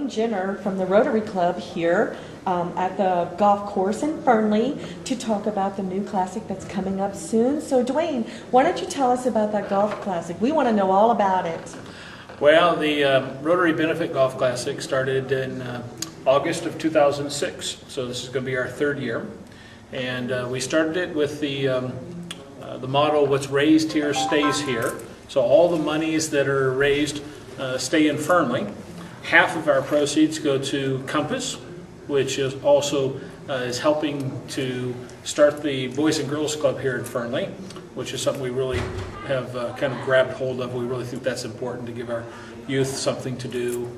Duane Jenner from the Rotary Club here at the golf course in Fernley to talk about the new classic that's coming up soon. So Duane, why don't you tell us about that golf classic? We want to know all about it. Well, the Rotary Benefit Golf Classic started in August of 2006, so this is going to be our third year. And we started it with the motto, what's raised here stays here. So all the monies that are raised stay in Fernley. Half of our proceeds go to COMPASS, which is also is helping to start the Boys and Girls Club here in Fernley, which is something we really have kind of grabbed hold of. We really think that's important to give our youth something to do.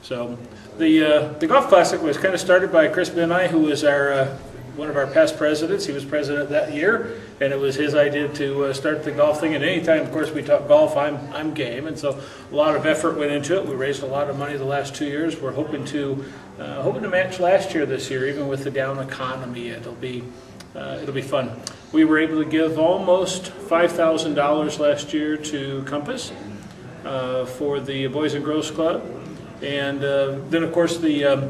So the Golf Classic was kind of started by Chris Beni, who was our one of our past presidents. He was president that year, and it was his idea to start the golf thing. And anytime, of course, we talk golf, I'm game. And so a lot of effort went into it. We raised a lot of money the last 2 years. We're hoping to match last year this year, even with the down economy. It'll be fun. We were able to give almost $5,000 last year to COMPASS for the Boys and Girls Club, and then of course the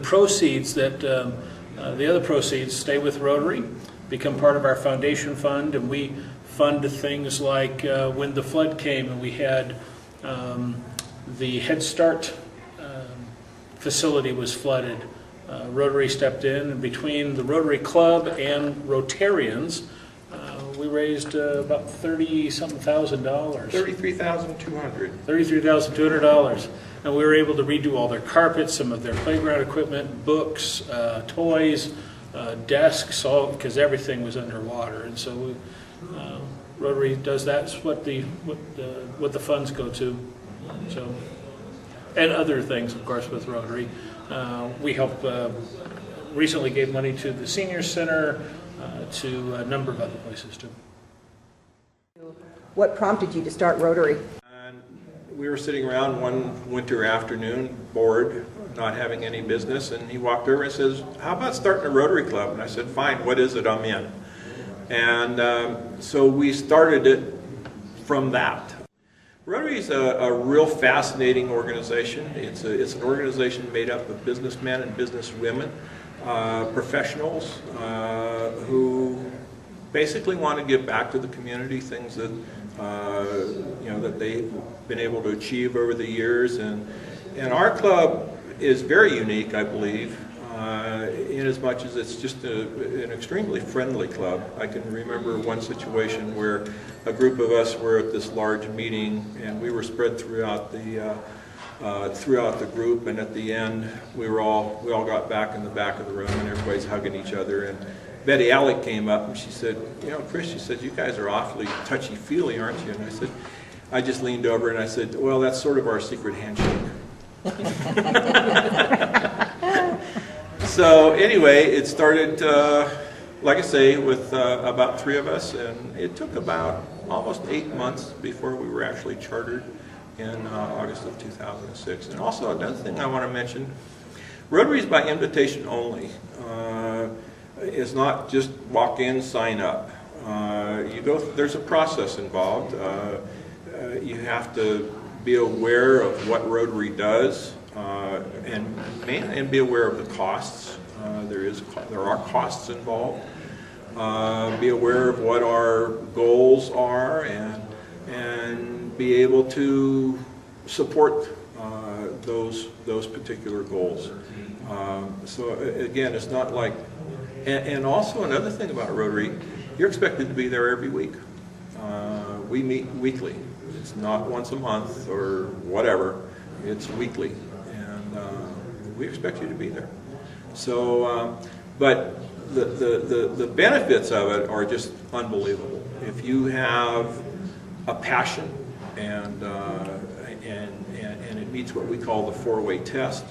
proceeds that the other proceeds stay with Rotary, become part of our foundation fund, and we fund things like when the flood came and we had the Head Start facility was flooded. Rotary stepped in, and between the Rotary Club and Rotarians, we raised about $30-something thousand. $33,200. $33,200, and we were able to redo all their carpets, some of their playground equipment, books, toys, desks, all because everything was underwater. And so Rotary does that. That's what the funds go to. So, and other things, of course, with Rotary. We help, recently gave money to the Senior Center, to a number of other places too. What prompted you to start Rotary? And we were sitting around one winter afternoon, bored, not having any business, and he walked over and says, "How about starting a Rotary Club?" And I said, "Fine, what is it? I'm in." And so we started it from that. Rotary is a real fascinating organization. It's an organization made up of businessmen and businesswomen, professionals who basically want to give back to the community thing that that they've been able to achieve over the years. And our club is very unique, I believe, in as much as it's just an extremely friendly club. I can remember one situation where a group of us were at this large meeting, and we were spread throughout the group, and at the end we all got back in the back of the room, and everybody's hugging each other. And Betty Alec came up and she said, "Chris," she said, "you guys are awfully touchy-feely, aren't you?" And I just leaned over and I said, "Well, that's sort of our secret handshake." So anyway, it started, like I say, with about 3 of us, and it took about almost 8 months before we were actually chartered in August of 2006. And also another thing I want to mention, Rotary is by invitation only. It's not just walk in, sign up. There's a process involved. You have to be aware of what Rotary does, and be aware of the costs. There are costs involved. Be aware of what our goals are, and be able to support those particular goals. So again, it's not like, and also another thing about Rotary, you're expected to be there every week. We meet weekly. It's not once a month or whatever. It's weekly, and we expect you to be there. So, but the benefits of it are just unbelievable. If you have a passion and it meets what we call the 4-way test,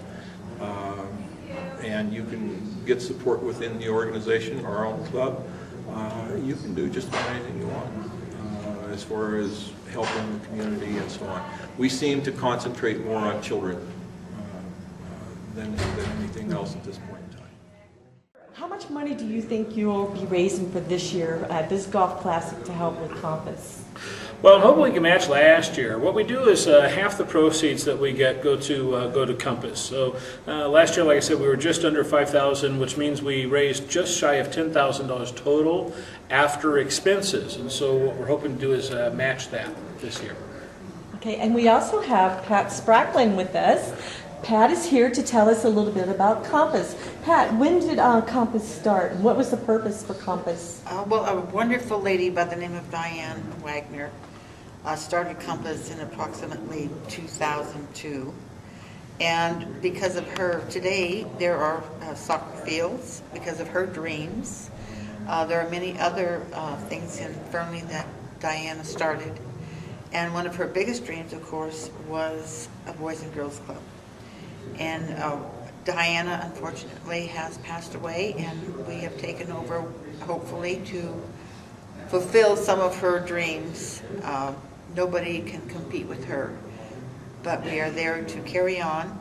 and you can get support within the organization, our own club, you can do just about anything you want as far as helping the community and so on. We seem to concentrate more on children than anything else at this point in time. How much money do you think you'll be raising for this year at this golf classic to help with COMPASS? Well, I'm hoping we can match last year. What we do is half the proceeds that we get go to COMPASS. So last year, like I said, we were just under $5,000, which means we raised just shy of $10,000 total after expenses. And so what we're hoping to do is match that this year. Okay, and we also have Pat Spraklin with us. Pat is here to tell us a little bit about COMPASS. Pat, when did COMPASS start, and what was the purpose for COMPASS? Well, a wonderful lady by the name of Diane Wagner started COMPASS in approximately 2002. And because of her, today there are soccer fields, because of her dreams. There are many other things in Fernley that Diana started. And one of her biggest dreams, of course, was a Boys and Girls Club. And Diana, unfortunately, has passed away, and we have taken over, hopefully, to fulfill some of her dreams. Nobody can compete with her, but we are there to carry on,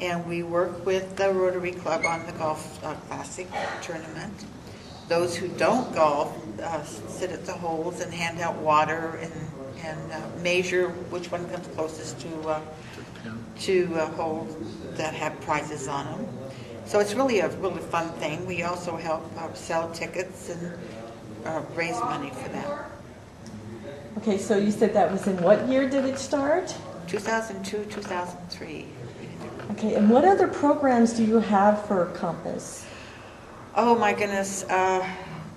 and we work with the Rotary Club on the Golf Classic tournament. Those who don't golf sit at the holes and hand out water and measure which one comes closest to holes that have prizes on them. So it's really a really fun thing. We also help sell tickets and raise money for them. Okay, so you said that was in what year did it start? 2002, 2003. Okay, and what other programs do you have for COMPASS? Oh my goodness,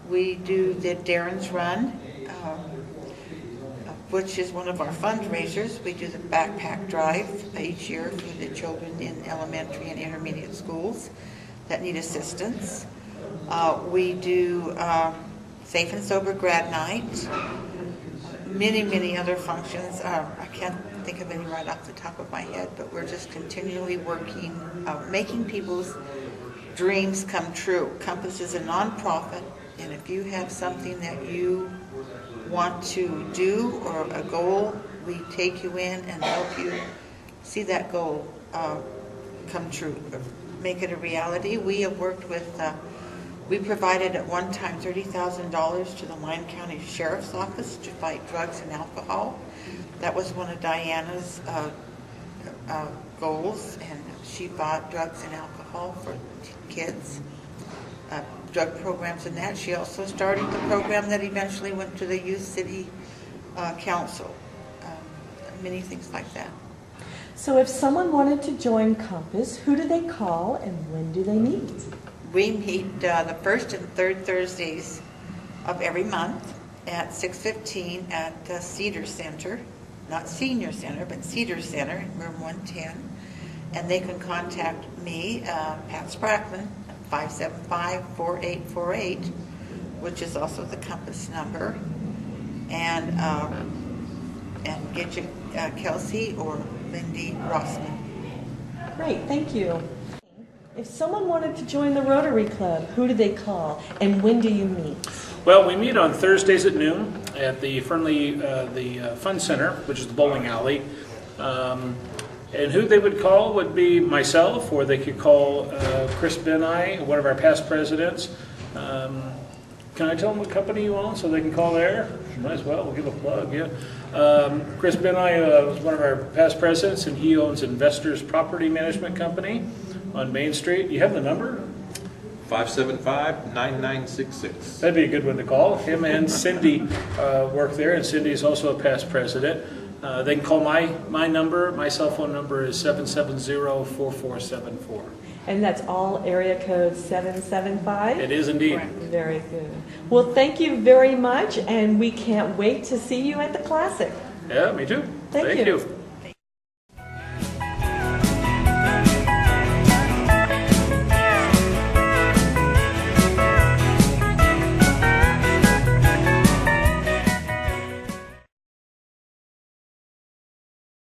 we do the Darren's Run, which is one of our fundraisers. We do the backpack drive each year for the children in elementary and intermediate schools that need assistance. We do Safe and Sober Grad Night, many other functions. I can't think of any right off the top of my head, but we're just continually working, making people's dreams come true. COMPASS is a nonprofit, and if you have something that you want to do or a goal, we take you in and help you see that goal come true, make it a reality. We have worked with, we provided at one time $30,000 to the Lyon County Sheriff's Office to fight drugs and alcohol. That was one of Diana's goals, and she bought drugs and alcohol for kids. Drug programs and that. She also started the program that eventually went to the Youth City Council. Many things like that. So if someone wanted to join COMPASS, who do they call and when do they meet? We meet the first and third Thursdays of every month at 6:15 at the Cedar Center, not Senior Center, but Cedar Center in room 110. And they can contact me, Pat Spraklin, 575-4848, which is also the COMPASS number, and get you Kelsey or Lindy Rossman. Great, thank you. If someone wanted to join the Rotary Club, who do they call and when do you meet? Well, we meet on Thursdays at noon at the Fernley Fun Center, which is the bowling alley. And who they would call would be myself, or they could call Chris Beni, one of our past presidents. Can I tell them what company you own so they can call there? Might as well, we'll give a plug, yeah. Chris Beni was one of our past presidents, and he owns Investors Property Management Company on Main Street. You have the number? 575-9966. That'd be a good one to call. Him and Cindy work there, and Cindy is also a past president. They can call my number. My cell phone number is 770-4474. And that's all area code 775? It is indeed. Very good. Well, thank you very much, and we can't wait to see you at the Classic. Yeah, me too. Thank you.